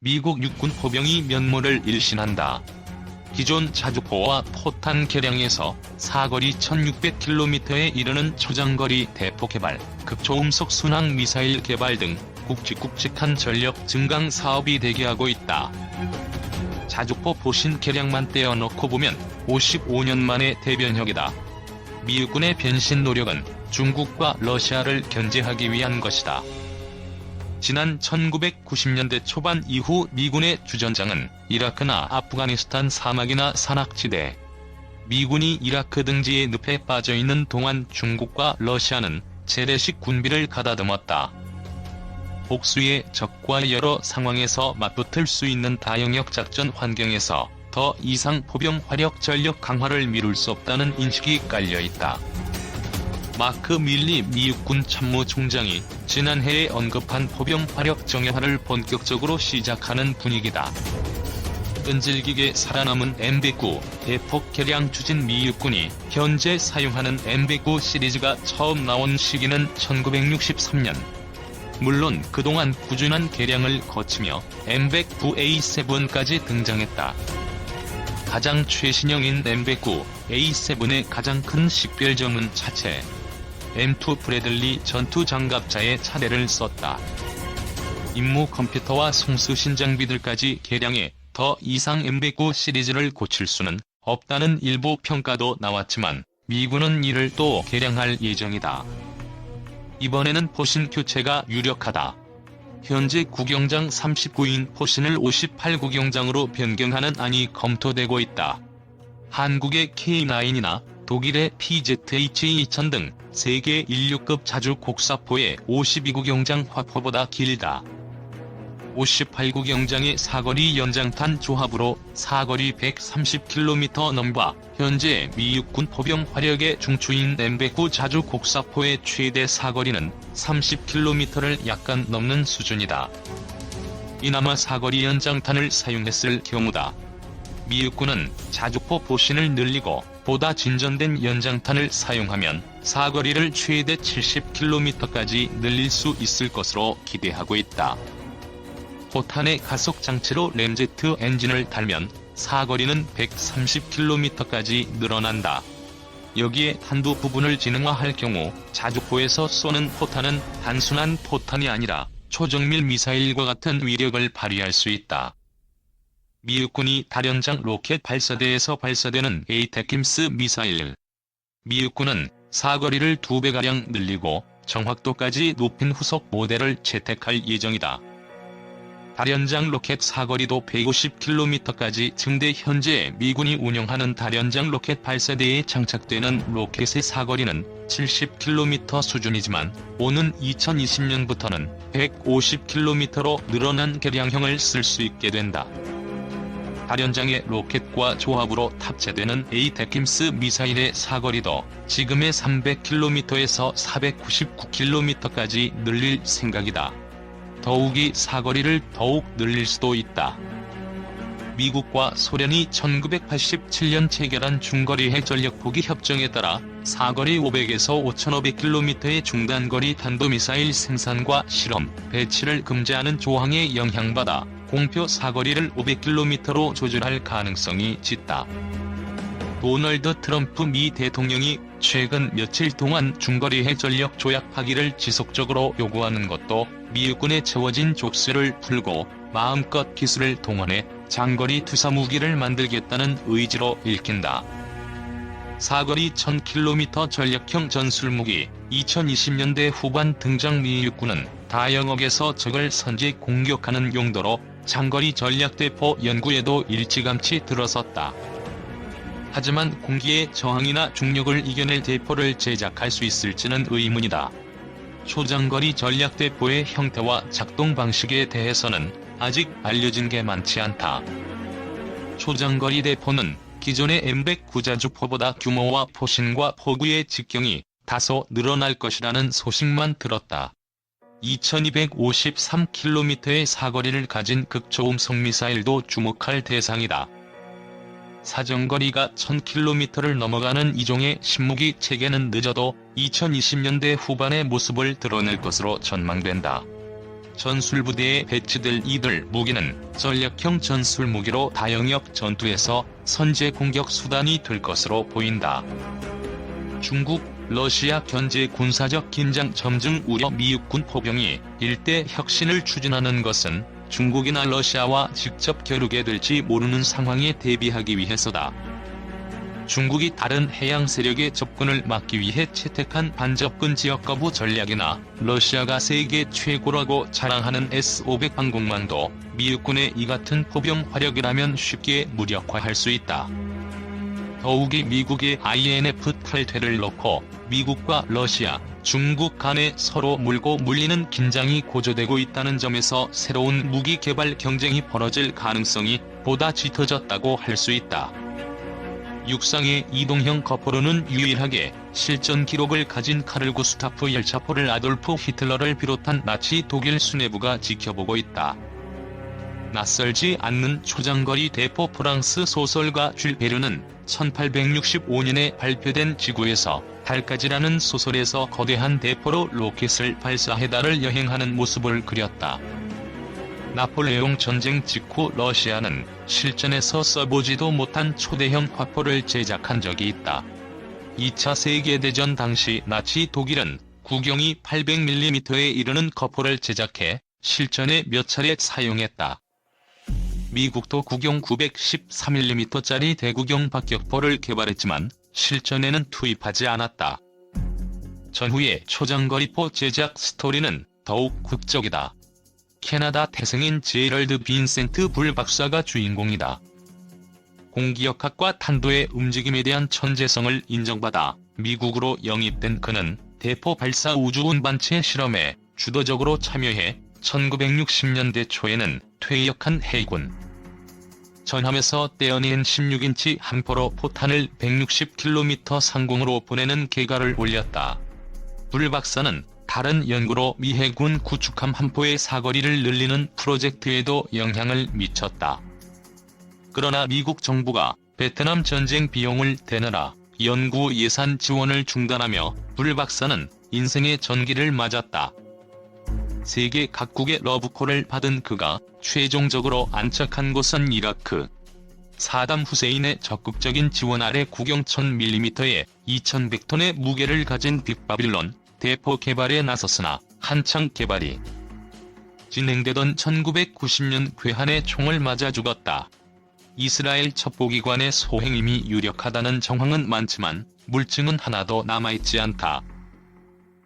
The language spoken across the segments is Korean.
미국 육군 포병이 면모를 일신한다. 기존 자주포와 포탄 개량에서 사거리 1600km에 이르는 초장거리 대포 개발, 극초음속 순항 미사일 개발 등 굵직굵직한 전력 증강 사업이 대기하고 있다. 자주포 보신 개량만 떼어놓고 보면 55년 만의 대변혁이다. 미 육군의 변신 노력은 중국과 러시아를 견제하기 위한 것이다. 지난 1990년대 초반 이후 미군의 주전장은 이라크나 아프가니스탄 사막이나 산악지대, 미군이 이라크 등지에 늪에 빠져있는 동안 중국과 러시아는 재래식 군비를 가다듬었다. 복수의 적과 여러 상황에서 맞붙을 수 있는 다영역 작전 환경에서 더 이상 포병 화력 전력 강화를 미룰 수 없다는 인식이 깔려있다. 마크 밀리 미 육군 참모총장이 지난해에 언급한 포병 화력 정예화를 본격적으로 시작하는 분위기다. 끈질기게 살아남은 M109 대폭 개량 추진 미 육군이 현재 사용하는 M109 시리즈가 처음 나온 시기는 1963년. 물론 그동안 꾸준한 개량을 거치며 M109A7까지 등장했다. 가장 최신형인 M109A7의 가장 큰 식별점은 차체 M2 브래들리 전투 장갑차의 차례를 썼다. 임무 컴퓨터와 송수신 장비들까지 개량해 더 이상 M109 시리즈를 고칠 수는 없다는 일부 평가도 나왔지만 미군은 이를 또 개량할 예정이다. 이번에는 포신 교체가 유력하다. 현재 구경장 39인 포신을 58구경장으로 변경하는 안이 검토되고 있다. 한국의 K9이나 독일의 PZH-2000 등 세계 인류급 자주 곡사포의 52구경장 화포보다 길다. 58구경장의 사거리 연장탄 조합으로 사거리 130km 넘바 현재 미 육군 포병 화력의 중추인 M109 자주 곡사포의 최대 사거리는 30km를 약간 넘는 수준이다. 이나마 사거리 연장탄을 사용했을 경우다. 미 육군은 자주포 보신을 늘리고 보다 진전된 연장탄을 사용하면 사거리를 최대 70km까지 늘릴 수 있을 것으로 기대하고 있다. 포탄의 가속 장치로 램제트 엔진을 달면 사거리는 130km까지 늘어난다. 여기에 한두 부분을 지능화할 경우 자주포에서 쏘는 포탄은 단순한 포탄이 아니라 초정밀 미사일과 같은 위력을 발휘할 수 있다. 미 육군이 다련장 로켓 발사대에서 발사되는 에이테킴스 미사일. 미 육군은 사거리를 2배가량 늘리고 정확도까지 높인 후속 모델을 채택할 예정이다. 다련장 로켓 사거리도 150km까지 증대. 현재 미군이 운영하는 다련장 로켓 발사대에 장착되는 로켓의 사거리는 70km 수준이지만 오는 2020년부터는 150km로 늘어난 개량형을 쓸 수 있게 된다. 다련장의 로켓과 조합으로 탑재되는 에이테킴스 미사일의 사거리도 지금의 300km에서 499km까지 늘릴 생각이다. 더욱이 사거리를 더욱 늘릴 수도 있다. 미국과 소련이 1987년 체결한 중거리 핵전력 포기 협정에 따라 사거리 500에서 5500km의 중단거리 탄도미사일 생산과 실험, 배치를 금지하는 조항에 영향받아 공표 사거리를 500km로 조절할 가능성이 짙다. 도널드 트럼프 미 대통령이 최근 며칠 동안 중거리 핵전력 조약 파기를 지속적으로 요구하는 것도 미 육군에 채워진 족쇄를 풀고 마음껏 기술을 동원해 장거리 투사무기를 만들겠다는 의지로 읽힌다. 사거리 1000km 전략형 전술무기. 2020년대 후반 등장 미 육군은 다영역에서 적을 선제 공격하는 용도로 장거리 전략대포 연구에도 일찌감치 들어섰다. 하지만 공기의 저항이나 중력을 이겨낼 대포를 제작할 수 있을지는 의문이다. 초장거리 전략대포의 형태와 작동 방식에 대해서는 아직 알려진 게 많지 않다. 초장거리 대포는 기존의 M109 자주포보다 규모와 포신과 포구의 직경이 다소 늘어날 것이라는 소식만 들었다. 2253km의 사거리를 가진 극초음속 미사일도 주목할 대상이다. 사정거리가 1000km를 넘어가는 이종의 신무기 체계는 늦어도 2020년대 후반의 모습을 드러낼 것으로 전망된다. 전술부대에 배치될 이들 무기는 전략형 전술 무기로 다영역 전투에서 선제 공격 수단이 될 것으로 보인다. 중국, 러시아 견제 군사적 긴장 점증 우려. 미육군 포병이 일대 혁신을 추진하는 것은 중국이나 러시아와 직접 겨루게 될지 모르는 상황에 대비하기 위해서다. 중국이 다른 해양 세력의 접근을 막기 위해 채택한 반접근 지역 거부 전략이나 러시아가 세계 최고라고 자랑하는 S-500 항공만도 미육군의 이 같은 포병 화력이라면 쉽게 무력화할 수 있다. 더욱이 미국의 INF 탈퇴를 놓고 미국과 러시아, 중국 간에 서로 물고 물리는 긴장이 고조되고 있다는 점에서 새로운 무기 개발 경쟁이 벌어질 가능성이 보다 짙어졌다고 할 수 있다. 육상의 이동형 거포로는 유일하게 실전 기록을 가진 카를 구스타프 열차포를 아돌프 히틀러를 비롯한 나치 독일 수뇌부가 지켜보고 있다. 낯설지 않는 초장거리 대포. 프랑스 소설가 줄 베르는 1865년에 발표된 지구에서 달까지라는 소설에서 거대한 대포로 로켓을 발사해 달을 여행하는 모습을 그렸다. 나폴레옹 전쟁 직후 러시아는 실전에서 써보지도 못한 초대형 화포를 제작한 적이 있다. 2차 세계대전 당시 나치 독일은 구경이 800mm에 이르는 거포를 제작해 실전에 몇 차례 사용했다. 미국도 구경 913mm짜리 대구경 박격포를 개발했지만 실전에는 투입하지 않았다. 전후의 초장거리포 제작 스토리는 더욱 극적이다. 캐나다 태생인 제럴드 빈센트 불 박사가 주인공이다. 공기역학과 탄도의 움직임에 대한 천재성을 인정받아 미국으로 영입된 그는 대포 발사 우주 운반체 실험에 주도적으로 참여해 1960년대 초에는 퇴역한 해군 전함에서 떼어낸 16인치 함포로 포탄을 160km 상공으로 보내는 계가를 올렸다. 불 박사는 다른 연구로 미 해군 구축함 함포의 사거리를 늘리는 프로젝트에도 영향을 미쳤다. 그러나 미국 정부가 베트남 전쟁 비용을 대느라 연구 예산 지원을 중단하며 불 박사는 인생의 전기를 맞았다. 세계 각국의 러브콜을 받은 그가 최종적으로 안착한 곳은 이라크. 사담 후세인의 적극적인 지원 아래 구경 1000mm에 2100톤의 무게를 가진 빅바빌론 대포 개발에 나섰으나 한창 개발이 진행되던 1990년 괴한의 총을 맞아 죽었다. 이스라엘 첩보기관의 소행임이 유력하다는 정황은 많지만 물증은 하나도 남아있지 않다.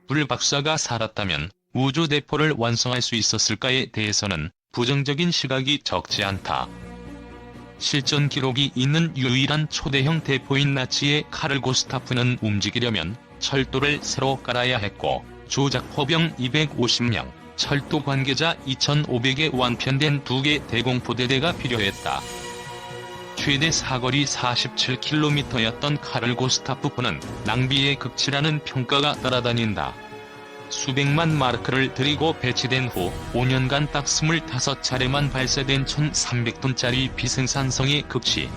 불 박사가 살았다면 우주 대포를 완성할 수 있었을까에 대해서는 부정적인 시각이 적지 않다. 실전 기록이 있는 유일한 초대형 대포인 나치의 카를 구스타프는 움직이려면 철도를 새로 깔아야 했고 조작 포병 250명, 철도 관계자 2,500에 완편된 2개 대공포대대가 필요했다. 최대 사거리 47km였던 카를 구스타프는 낭비의 극치라는 평가가 따라다닌다. 수백만 마르크를 들이고 배치된 후 5년간 딱 25차례만 발사된 1,300톤짜리 비생산성의 극치.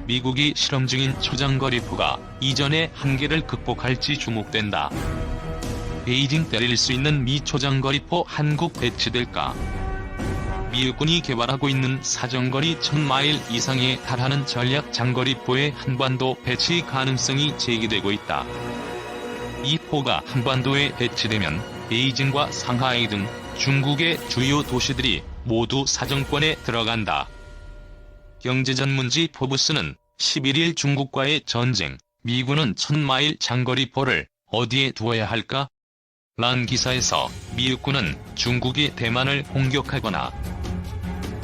미국이 실험 중인 초장거리포가 이전의 한계를 극복할지 주목된다. 베이징 때릴 수 있는 미 초장거리포 한국 배치될까? 미국군이 개발하고 있는 사정거리 1000마일 이상에 달하는 전략 장거리포의 한반도 배치 가능성이 제기되고 있다. 이 포가 한반도에 배치되면 베이징과 상하이 등 중국의 주요 도시들이 모두 사정권에 들어간다. 경제전문지 포브스는 11일 중국과의 전쟁, 미군은 1000마일 장거리포를 어디에 두어야 할까? 란 기사에서 미국군은 중국이 대만을 공격하거나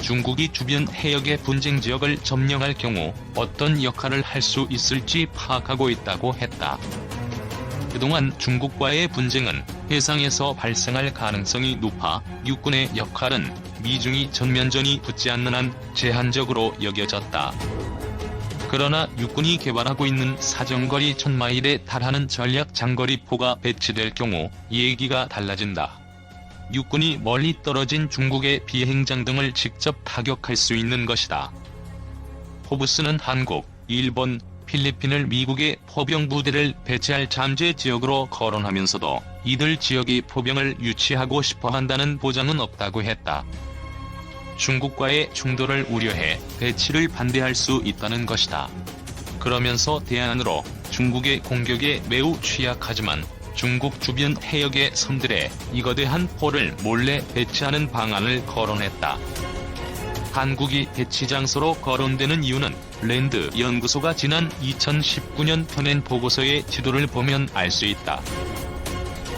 중국이 주변 해역의 분쟁 지역을 점령할 경우 어떤 역할을 할 수 있을지 파악하고 있다고 했다. 그동안 중국과의 분쟁은 해상에서 발생할 가능성이 높아 육군의 역할은 미중이 전면전이 붙지 않는 한 제한적으로 여겨졌다. 그러나 육군이 개발하고 있는 사정거리 1000마일에 달하는 전략 장거리포가 배치될 경우 얘기가 달라진다. 육군이 멀리 떨어진 중국의 비행장 등을 직접 타격할 수 있는 것이다. 포브스는 한국, 일본, 필리핀을 미국의 포병 부대를 배치할 잠재 지역으로 거론하면서도 이들 지역이 포병을 유치하고 싶어 한다는 보장은 없다고 했다. 중국과의 충돌을 우려해 배치를 반대할 수 있다는 것이다. 그러면서 대안으로 중국의 공격에 매우 취약하지만 중국 주변 해역의 섬들에 이거대한 포를 몰래 배치하는 방안을 거론했다. 한국이 배치 장소로 거론되는 이유는 랜드 연구소가 지난 2019년 펴낸 보고서의 지도를 보면 알 수 있다.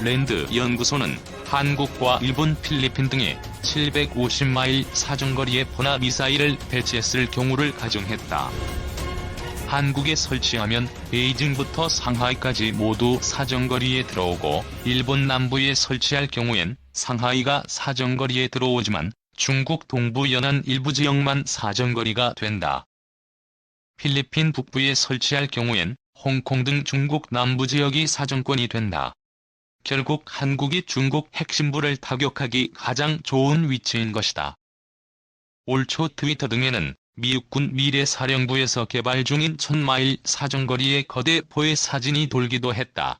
랜드 연구소는 한국과 일본, 필리핀 등에 750마일 사정거리의 포나 미사일을 배치했을 경우를 가정했다. 한국에 설치하면 베이징부터 상하이까지 모두 사정거리에 들어오고 일본 남부에 설치할 경우엔 상하이가 사정거리에 들어오지만 중국 동부 연안 일부 지역만 사정거리가 된다. 필리핀 북부에 설치할 경우엔 홍콩 등 중국 남부 지역이 사정권이 된다. 결국 한국이 중국 핵심부를 타격하기 가장 좋은 위치인 것이다. 올 초 트위터 등에는 미육군 미래사령부에서 개발 중인 1000마일 사정거리의 거대 포의 사진이 돌기도 했다.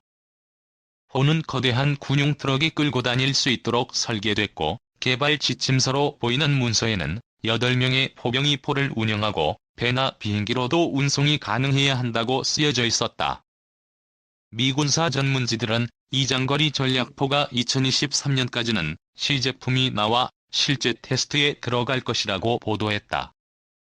포는 거대한 군용 트럭이 끌고 다닐 수 있도록 설계됐고 개발 지침서로 보이는 문서에는 8명의 포병이 포를 운영하고 배나 비행기로도 운송이 가능해야 한다고 쓰여져 있었다. 미군사 전문지들은 이 장거리 전략포가 2023년까지는 시제품이 나와 실제 테스트에 들어갈 것이라고 보도했다.